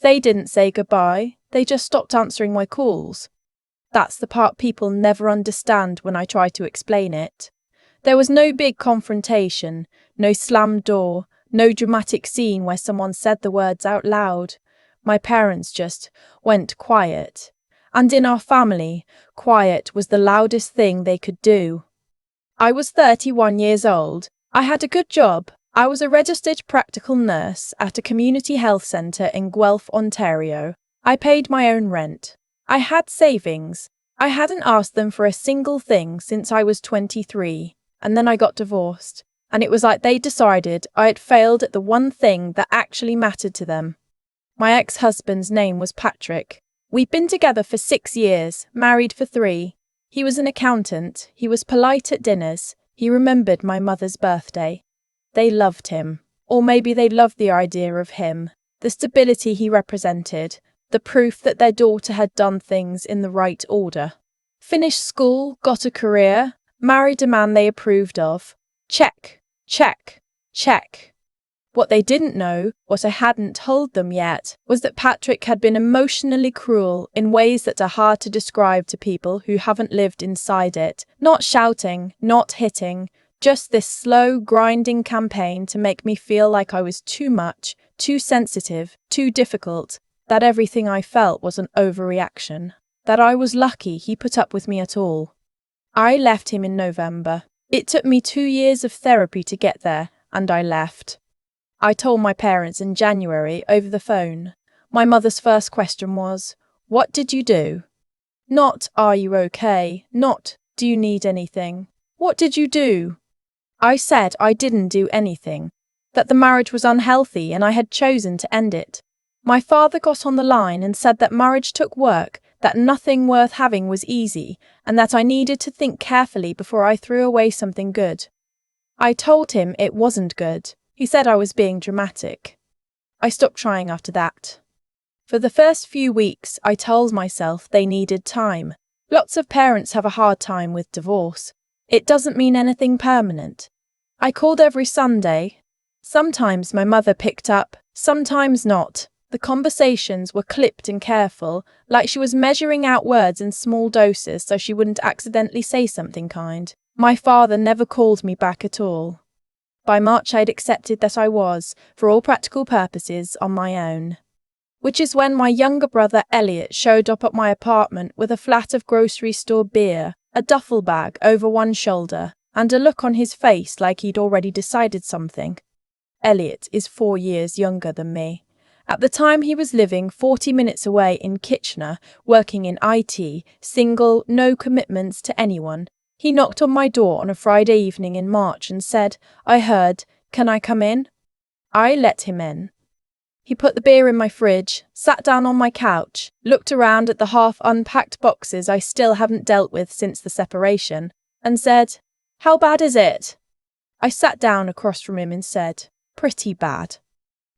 They didn't say goodbye, they just stopped answering my calls. That's the part people never understand when I try to explain it. There was no big confrontation, no slammed door, no dramatic scene where someone said the words out loud. My parents just went quiet. And in our family, quiet was the loudest thing they could do. I was 31 years old. I had a good job. I was a registered practical nurse at a community health centre in Guelph, Ontario. I paid my own rent. I had savings. I hadn't asked them for a single thing since I was 23, and then I got divorced, and it was like they decided I had failed at the one thing that actually mattered to them. My ex-husband's name was Patrick. We'd been together for 6 years, married for 3. He was an accountant, he was polite at dinners, he remembered my mother's birthday. They loved him, or maybe they loved the idea of him, the stability he represented, the proof that their daughter had done things in the right order. Finished school, got a career, married a man they approved of. Check, check, check. What they didn't know, what I hadn't told them yet, was that Patrick had been emotionally cruel in ways that are hard to describe to people who haven't lived inside it. Not shouting, not hitting, just this slow, grinding campaign to make me feel like I was too much, too sensitive, too difficult, that everything I felt was an overreaction, that I was lucky he put up with me at all. I left him in November. It took me 2 years of therapy to get there, and I left. I told my parents in January over the phone. My mother's first question was, "What did you do?" Not, "Are you okay?" Not, "Do you need anything?" What did you do? I said I didn't do anything, that the marriage was unhealthy and I had chosen to end it. My father got on the line and said that marriage took work, that nothing worth having was easy, and that I needed to think carefully before I threw away something good. I told him it wasn't good. He said I was being dramatic. I stopped trying after that. For the first few weeks, I told myself they needed time. Lots of parents have a hard time with divorce. It doesn't mean anything permanent. I called every Sunday. Sometimes my mother picked up, sometimes not. The conversations were clipped and careful, like she was measuring out words in small doses so she wouldn't accidentally say something kind. My father never called me back at all. By March I'd accepted that I was, for all practical purposes, on my own. Which is when my younger brother Elliot showed up at my apartment with a flat of grocery store beer, a duffel bag over one shoulder, and a look on his face like he'd already decided something. Elliot is 4 years younger than me. At the time he was living 40 minutes away in Kitchener, working in IT, single, no commitments to anyone. He knocked on my door on a Friday evening in March and said, "I heard, can I come in?" I let him in. He put the beer in my fridge, sat down on my couch, looked around at the half-unpacked boxes I still haven't dealt with since the separation, and said, "How bad is it?" I sat down across from him and said, "Pretty bad."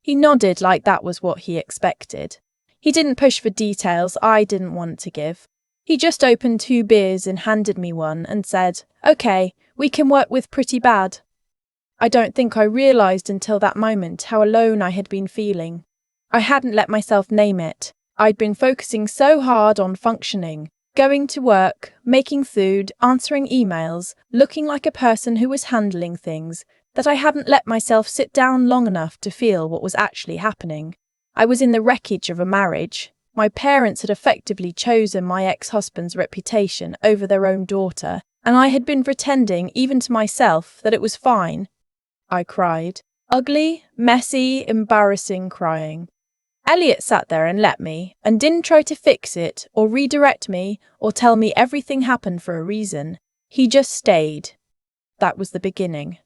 He nodded like that was what he expected. He didn't push for details I didn't want to give. He just opened 2 beers and handed me one and said, "Okay, we can work with pretty bad." I don't think I realised until that moment how alone I had been feeling. I hadn't let myself name it. I'd been focusing so hard on functioning, going to work, making food, answering emails, looking like a person who was handling things, that I hadn't let myself sit down long enough to feel what was actually happening. I was in the wreckage of a marriage. My parents had effectively chosen my ex-husband's reputation over their own daughter, and I had been pretending, even to myself, that it was fine. I cried. Ugly, messy, embarrassing crying. Elliot sat there and let me, and didn't try to fix it, or redirect me, or tell me everything happened for a reason. He just stayed. That was the beginning.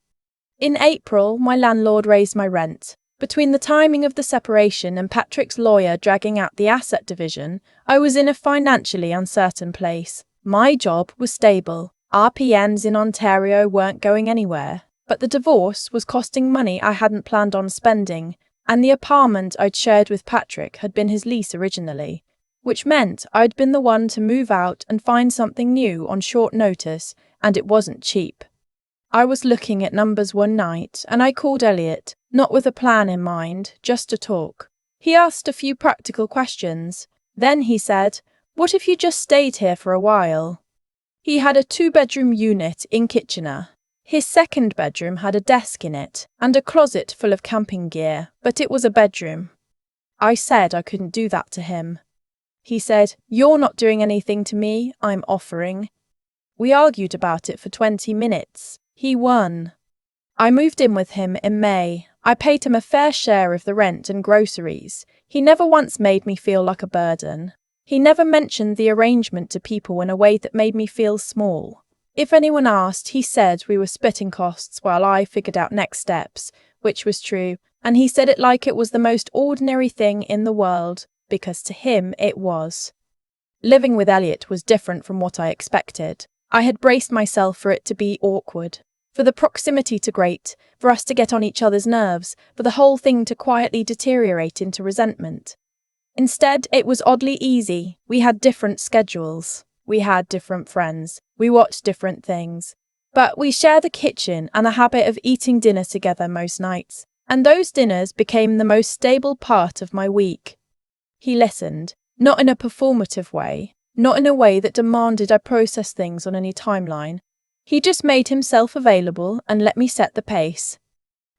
In April, my landlord raised my rent. Between the timing of the separation and Patrick's lawyer dragging out the asset division, I was in a financially uncertain place. My job was stable. RPNs in Ontario weren't going anywhere. But the divorce was costing money I hadn't planned on spending, and the apartment I'd shared with Patrick had been his lease originally, which meant I'd been the one to move out and find something new on short notice, and it wasn't cheap. I was looking at numbers one night, and I called Elliot, not with a plan in mind, just to talk. He asked a few practical questions. Then he said, "What if you just stayed here for a while?" He had a 2-bedroom unit in Kitchener. His second bedroom had a desk in it and a closet full of camping gear, but it was a bedroom. I said I couldn't do that to him. He said, "You're not doing anything to me, I'm offering." We argued about it for 20 minutes. He won. I moved in with him in May. I paid him a fair share of the rent and groceries. He never once made me feel like a burden. He never mentioned the arrangement to people in a way that made me feel small. If anyone asked, he said we were splitting costs while I figured out next steps, which was true, and he said it like it was the most ordinary thing in the world, because to him it was. Living with Elliot was different from what I expected. I had braced myself for it to be awkward, for the proximity to grate, for us to get on each other's nerves, for the whole thing to quietly deteriorate into resentment. Instead, it was oddly easy. We had different schedules. We had different friends. We watched different things. But we shared a kitchen and a habit of eating dinner together most nights, and those dinners became the most stable part of my week. He listened, not in a performative way, not in a way that demanded I process things on any timeline. He just made himself available and let me set the pace.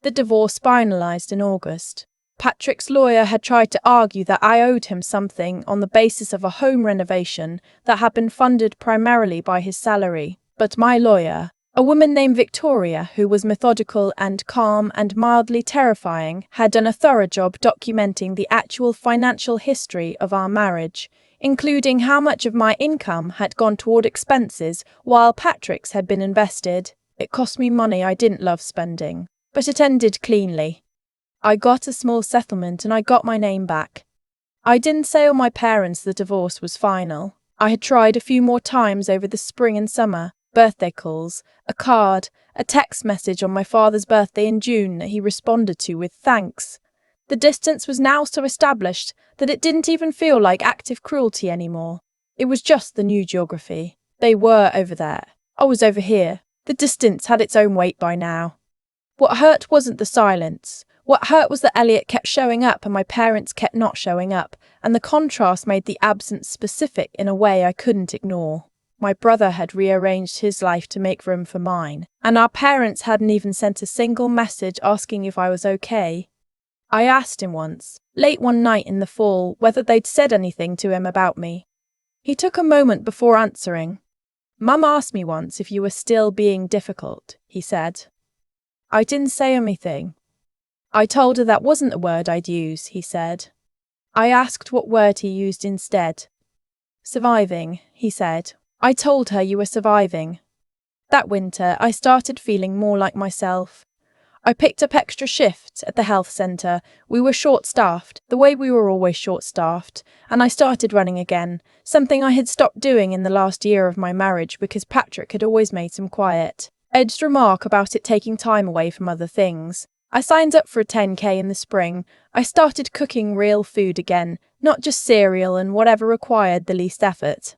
The divorce finalized in August. Patrick's lawyer had tried to argue that I owed him something on the basis of a home renovation that had been funded primarily by his salary, but my lawyer, a woman named Victoria who was methodical and calm and mildly terrifying, had done a thorough job documenting the actual financial history of our marriage, including how much of my income had gone toward expenses while Patrick's had been invested. It cost me money I didn't love spending, but it ended cleanly. I got a small settlement and I got my name back. I didn't say on my parents the divorce was final. I had tried a few more times over the spring and summer, birthday calls, a card, a text message on my father's birthday in June that he responded to with thanks. The distance was now so established that it didn't even feel like active cruelty anymore. It was just the new geography. They were over there. I was over here. The distance had its own weight by now. What hurt wasn't the silence. What hurt was that Elliot kept showing up and my parents kept not showing up, and the contrast made the absence specific in a way I couldn't ignore. My brother had rearranged his life to make room for mine, and our parents hadn't even sent a single message asking if I was okay. I asked him once, late one night in the fall, whether they'd said anything to him about me. He took a moment before answering. "Mum asked me once if you were still being difficult," he said. I didn't say anything. I told her that wasn't the word I'd use, he said. I asked what word he used instead. "Surviving," he said. I told her you were surviving. That winter, I started feeling more like myself. I picked up extra shifts at the health centre. We were short-staffed, the way we were always short-staffed, and I started running again, something I had stopped doing in the last year of my marriage because Patrick had always made some quiet, edged remark about it taking time away from other things. I signed up for a 10K in the spring. I started cooking real food again, not just cereal and whatever required the least effort.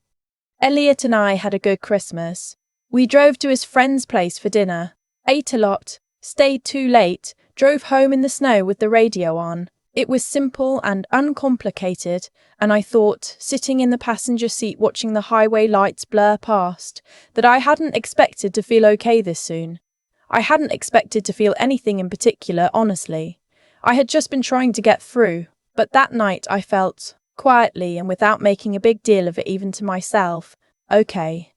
Elliot and I had a good Christmas. We drove to his friend's place for dinner, ate a lot, stayed too late, drove home in the snow with the radio on. It was simple and uncomplicated, and I thought, sitting in the passenger seat watching the highway lights blur past, that I hadn't expected to feel okay this soon. I hadn't expected to feel anything in particular, honestly. I had just been trying to get through, but that night I felt, quietly and without making a big deal of it even to myself, okay.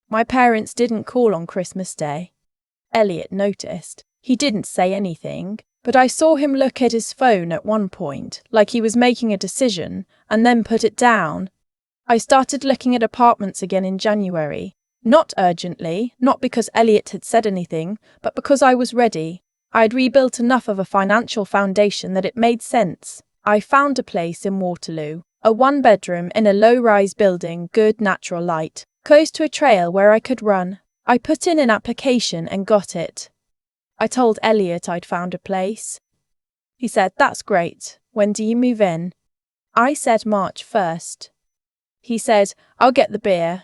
My parents didn't call on Christmas Day. Elliot noticed. He didn't say anything, but I saw him look at his phone at one point, like he was making a decision, and then put it down. I started looking at apartments again in January. Not urgently, not because Elliot had said anything, but because I was ready. I had rebuilt enough of a financial foundation that it made sense. I found a place in Waterloo, a 1-bedroom in a low-rise building, good natural light, close to a trail where I could run. I put in an application and got it. I told Elliot I'd found a place. He said, "That's great. When do you move in?" I said March 1st. He said, "I'll get the beer."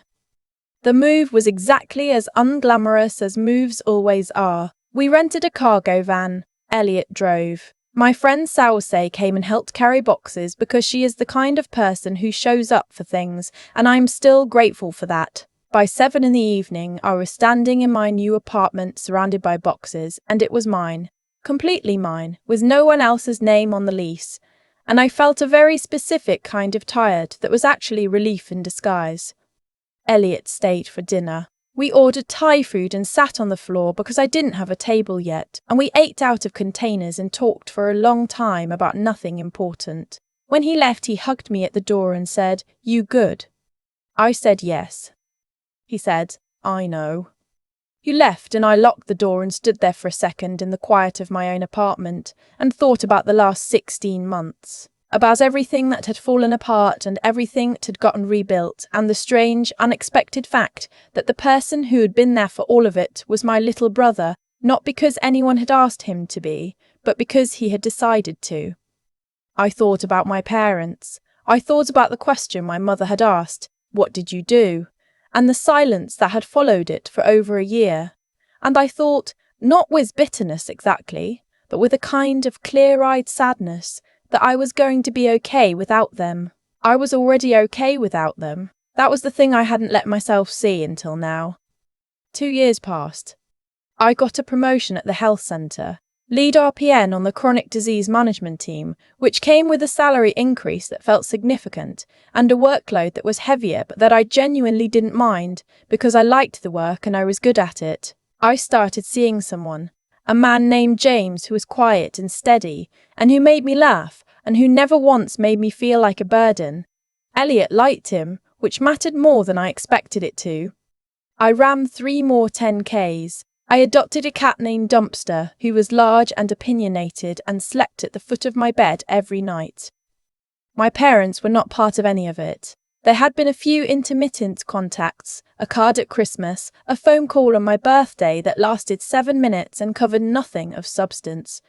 The move was exactly as unglamorous as moves always are. We rented a cargo van. Elliot drove. My friend Sawase came and helped carry boxes because she is the kind of person who shows up for things, and I'm still grateful for that. By 7 in the evening, I was standing in my new apartment surrounded by boxes, and it was mine. Completely mine, with no one else's name on the lease. And I felt a very specific kind of tired that was actually relief in disguise. Elliot stayed for dinner. We ordered Thai food and sat on the floor because I didn't have a table yet, and we ate out of containers and talked for a long time about nothing important. When he left, he hugged me at the door and said, "You good?" I said yes. He said, "I know." He left and I locked the door and stood there for a second in the quiet of my own apartment and thought about the last 16 months. About everything that had fallen apart and everything that had gotten rebuilt, and the strange, unexpected fact that the person who had been there for all of it was my little brother, not because anyone had asked him to be, but because he had decided to. I thought about my parents. I thought about the question my mother had asked, "What did you do?" and the silence that had followed it for over a year. And I thought, not with bitterness exactly, but with a kind of clear-eyed sadness, that I was going to be okay without them. I was already okay without them. That was the thing I hadn't let myself see until now. 2 years passed. I got a promotion at the health centre, lead RPN on the chronic disease management team, which came with a salary increase that felt significant and a workload that was heavier but that I genuinely didn't mind because I liked the work and I was good at it. I started seeing someone, a man named James who was quiet and steady and who made me laugh and who never once made me feel like a burden. Elliot liked him, which mattered more than I expected it to. I ran 3 more 10Ks. I adopted a cat named Dumpster, who was large and opinionated and slept at the foot of my bed every night. My parents were not part of any of it. There had been a few intermittent contacts, a card at Christmas, a phone call on my birthday that lasted 7 minutes and covered nothing of substance.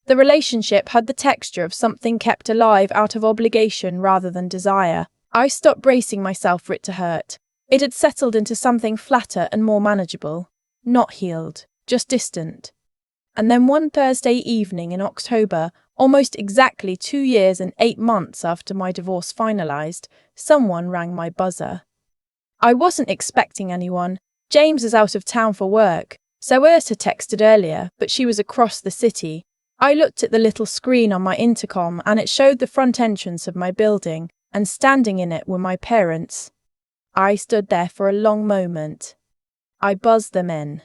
The relationship had the texture of something kept alive out of obligation rather than desire. I stopped bracing myself for it to hurt. It had settled into something flatter and more manageable. Not healed, just distant. And then one Thursday evening in October, almost exactly 2 years and 8 months after my divorce finalised, someone rang my buzzer. I wasn't expecting anyone. James is out of town for work, so Urs had texted earlier, but she was across the city. I looked at the little screen on my intercom and it showed the front entrance of my building, and standing in it were my parents. I stood there for a long moment. I buzzed them in.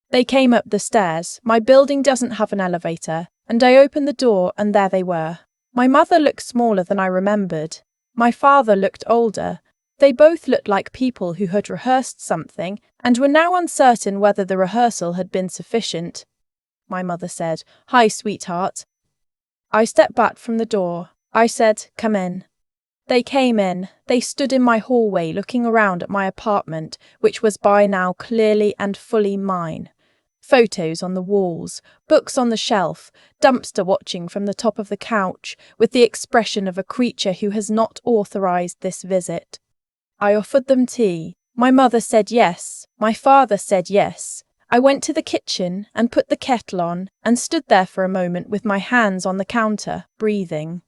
They came up the stairs. My building doesn't have an elevator, and I opened the door and there they were. My mother looked smaller than I remembered. My father looked older. They both looked like people who had rehearsed something and were now uncertain whether the rehearsal had been sufficient. My mother said, "Hi, sweetheart." I stepped back from the door. I said, "Come in." They came in. They stood in my hallway looking around at my apartment, which was by now clearly and fully mine. Photos on the walls, books on the shelf, Dumpster watching from the top of the couch, with the expression of a creature who has not authorized this visit. I offered them tea. My mother said yes. My father said yes. I went to the kitchen and put the kettle on and stood there for a moment with my hands on the counter, breathing.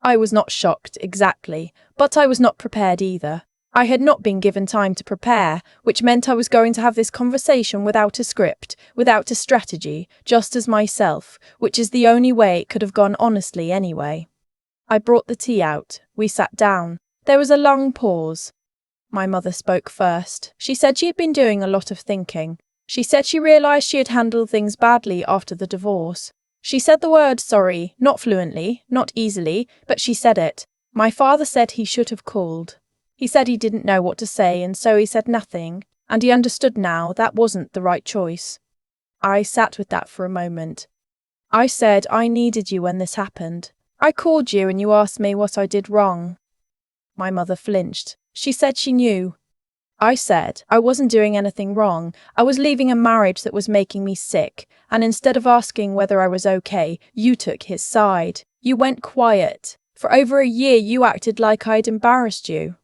I was not shocked, exactly, but I was not prepared either. I had not been given time to prepare, which meant I was going to have this conversation without a script, without a strategy, just as myself, which is the only way it could have gone honestly anyway. I brought the tea out. We sat down. There was a long pause. My mother spoke first. She said she had been doing a lot of thinking. She said she realised she had handled things badly after the divorce. She said the word sorry, not fluently, not easily, but she said it. My father said he should have called. He said he didn't know what to say, and so he said nothing, and he understood now that wasn't the right choice. I sat with that for a moment. I said I needed you when this happened. I called you and you asked me what I did wrong. My mother flinched. She said she knew. I said I wasn't doing anything wrong. I was leaving a marriage that was making me sick, and instead of asking whether I was okay, you took his side. You went quiet. For over a year you acted like I'd embarrassed you.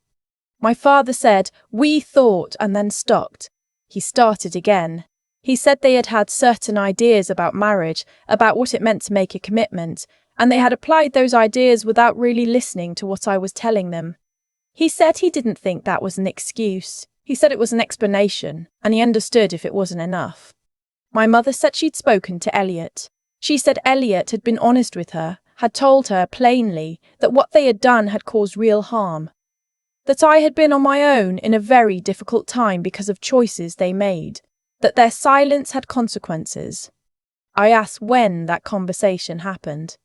My father said, "We thought," and then stopped. He started again. He said they had had certain ideas about marriage, about what it meant to make a commitment, and they had applied those ideas without really listening to what I was telling them. He said he didn't think that was an excuse. He said it was an explanation, and he understood if it wasn't enough. My mother said she'd spoken to Elliot. She said Elliot had been honest with her, had told her plainly that what they had done had caused real harm. That I had been on my own in a very difficult time because of choices they made. That their silence had consequences. I asked when that conversation happened.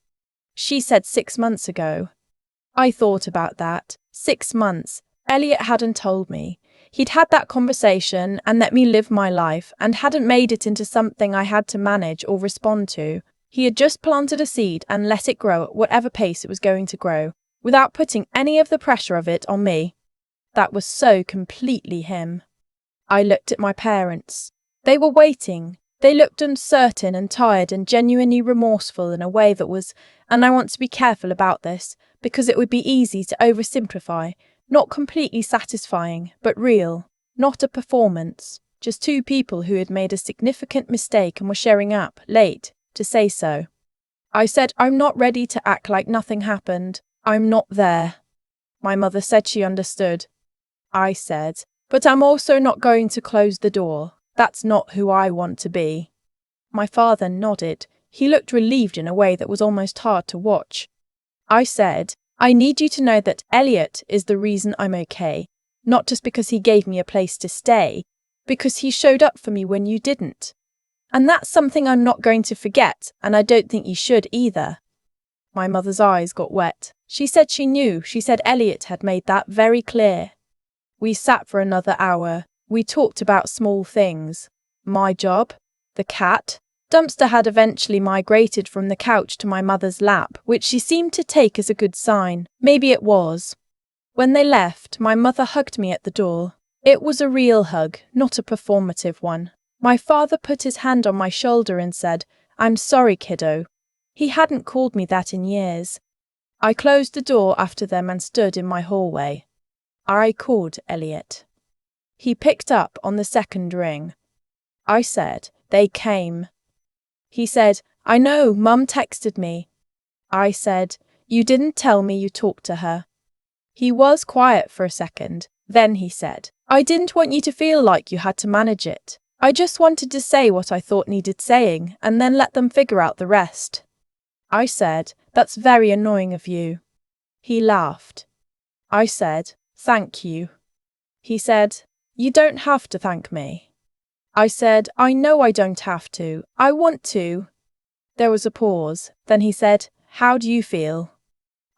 She said 6 months ago. I thought about that. 6 months. Elliot hadn't told me. He'd had that conversation and let me live my life and hadn't made it into something I had to manage or respond to. He had just planted a seed and let it grow at whatever pace it was going to grow, without putting any of the pressure of it on me. That was so completely him. I looked at my parents. They were waiting. They looked uncertain and tired and genuinely remorseful in a way that was, and I want to be careful about this, because it would be easy to oversimplify, not completely satisfying, but real, not a performance, just two people who had made a significant mistake and were showing up, late, to say so. I said, I'm not ready to act like nothing happened. I'm not there. My mother said she understood. I said, but I'm also not going to close the door. That's not who I want to be. My father nodded. He looked relieved in a way that was almost hard to watch. I said, I need you to know that Elliot is the reason I'm okay, not just because he gave me a place to stay, because he showed up for me when you didn't. And that's something I'm not going to forget, and I don't think you should either. My mother's eyes got wet. She said she knew. She said Elliot had made that very clear. We sat for another hour. We talked about small things. My job, the cat. Dumpster had eventually migrated from the couch to my mother's lap, which she seemed to take as a good sign. Maybe it was. When they left, my mother hugged me at the door. It was a real hug, not a performative one. My father put his hand on my shoulder and said, I'm sorry, kiddo. He hadn't called me that in years. I closed the door after them and stood in my hallway. I called Elliot. He picked up on the second ring. I said, they came. He said, I know, Mum texted me. I said, you didn't tell me you talked to her. He was quiet for a second. Then he said, I didn't want you to feel like you had to manage it. I just wanted to say what I thought needed saying and then let them figure out the rest. I said, that's very annoying of you. He laughed. I said, thank you. He said, you don't have to thank me. I said, I know I don't have to. I want to. There was a pause. Then he said, how do you feel?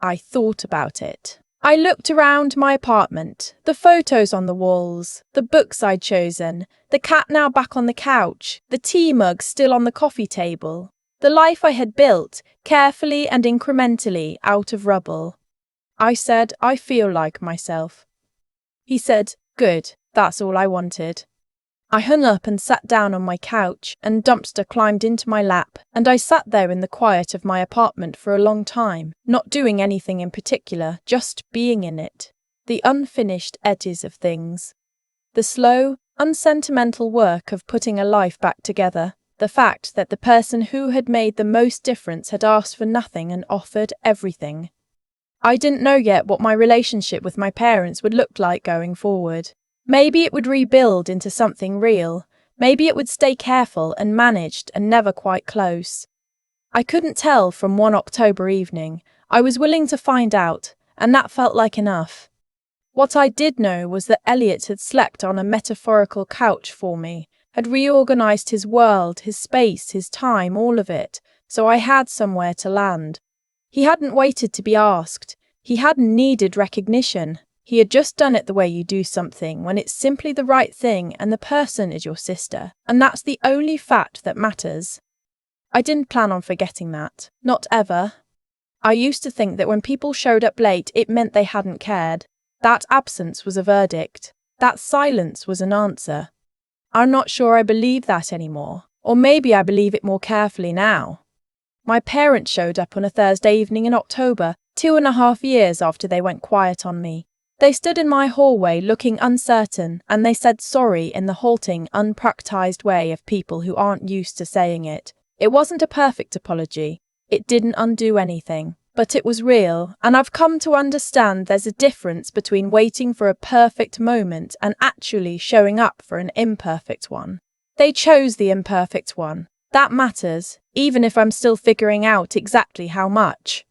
I thought about it. I looked around my apartment, the photos on the walls, the books I'd chosen, the cat now back on the couch, the tea mug still on the coffee table, the life I had built, carefully and incrementally, out of rubble. I said, I feel like myself. He said, good, that's all I wanted. I hung up and sat down on my couch, and Dumpster climbed into my lap, and I sat there in the quiet of my apartment for a long time, not doing anything in particular, just being in it. The unfinished edges of things. The slow, unsentimental work of putting a life back together. The fact that the person who had made the most difference had asked for nothing and offered everything. I didn't know yet what my relationship with my parents would look like going forward. Maybe it would rebuild into something real. Maybe it would stay careful and managed and never quite close. I couldn't tell from one October evening. I was willing to find out, and that felt like enough. What I did know was that Elliot had slept on a metaphorical couch for me, had reorganized his world, his space, his time, all of it, so I had somewhere to land. He hadn't waited to be asked. He hadn't needed recognition. He had just done it the way you do something when it's simply the right thing and the person is your sister, and that's the only fact that matters. I didn't plan on forgetting that. Not ever. I used to think that when people showed up late, it meant they hadn't cared. That absence was a verdict. That silence was an answer. I'm not sure I believe that anymore, or maybe I believe it more carefully now. My parents showed up on a Thursday evening in October, 2.5 years after they went quiet on me. They stood in my hallway looking uncertain, and they said sorry in the halting, unpracticed way of people who aren't used to saying it. It wasn't a perfect apology. It didn't undo anything. But it was real, and I've come to understand there's a difference between waiting for a perfect moment and actually showing up for an imperfect one. They chose the imperfect one. That matters, even if I'm still figuring out exactly how much.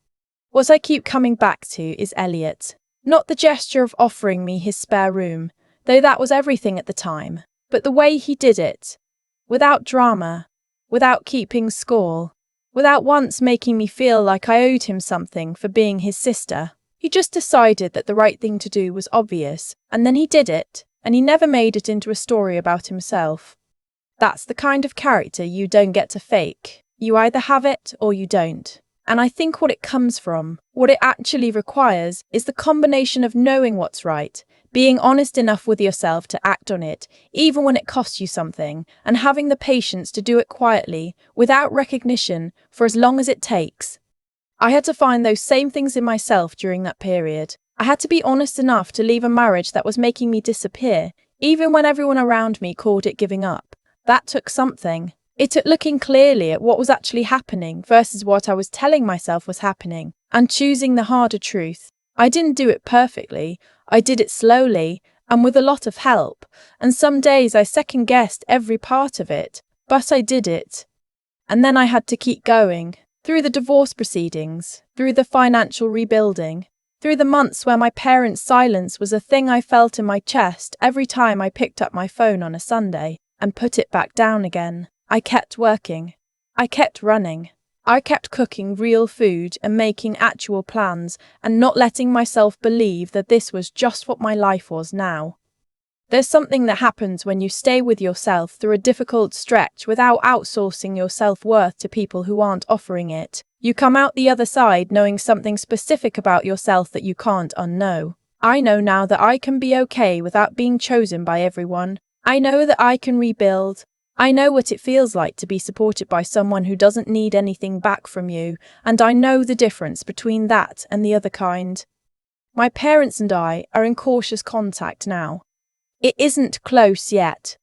What I keep coming back to is Elliot. Not the gesture of offering me his spare room, though that was everything at the time, but the way he did it. Without drama, without keeping score, without once making me feel like I owed him something for being his sister. He just decided that the right thing to do was obvious, and then he did it, and he never made it into a story about himself. That's the kind of character you don't get to fake. You either have it or you don't. And I think what it comes from, what it actually requires, is the combination of knowing what's right, being honest enough with yourself to act on it, even when it costs you something, and having the patience to do it quietly, without recognition, for as long as it takes. I had to find those same things in myself during that period. I had to be honest enough to leave a marriage that was making me disappear, even when everyone around me called it giving up. That took something. It took looking clearly at what was actually happening versus what I was telling myself was happening, and choosing the harder truth. I didn't do it perfectly. I did it slowly, and with a lot of help, and some days I second-guessed every part of it, but I did it. And then I had to keep going, through the divorce proceedings, through the financial rebuilding, through the months where my parents' silence was a thing I felt in my chest every time I picked up my phone on a Sunday and put it back down again. I kept working. I kept running. I kept cooking real food and making actual plans and not letting myself believe that this was just what my life was now. There's something that happens when you stay with yourself through a difficult stretch without outsourcing your self-worth to people who aren't offering it. You come out the other side knowing something specific about yourself that you can't unknow. I know now that I can be okay without being chosen by everyone. I know that I can rebuild. I know what it feels like to be supported by someone who doesn't need anything back from you, and I know the difference between that and the other kind. My parents and I are in cautious contact now. It isn't close yet.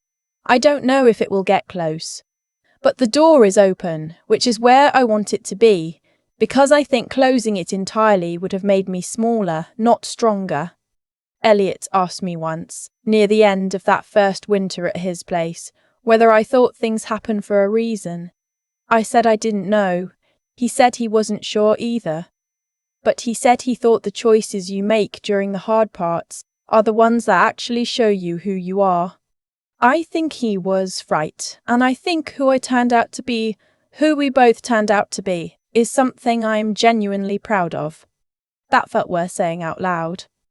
I don't know if it will get close. But the door is open, which is where I want it to be, because I think closing it entirely would have made me smaller, not stronger. Elliot asked me once, near the end of that first winter at his place, whether I thought things happen for a reason. I said I didn't know. He said he wasn't sure either. But he said he thought the choices you make during the hard parts are the ones that actually show you who you are. I think he was right, and I think who I turned out to be, who we both turned out to be, is something I'm genuinely proud of. That felt worth saying out loud.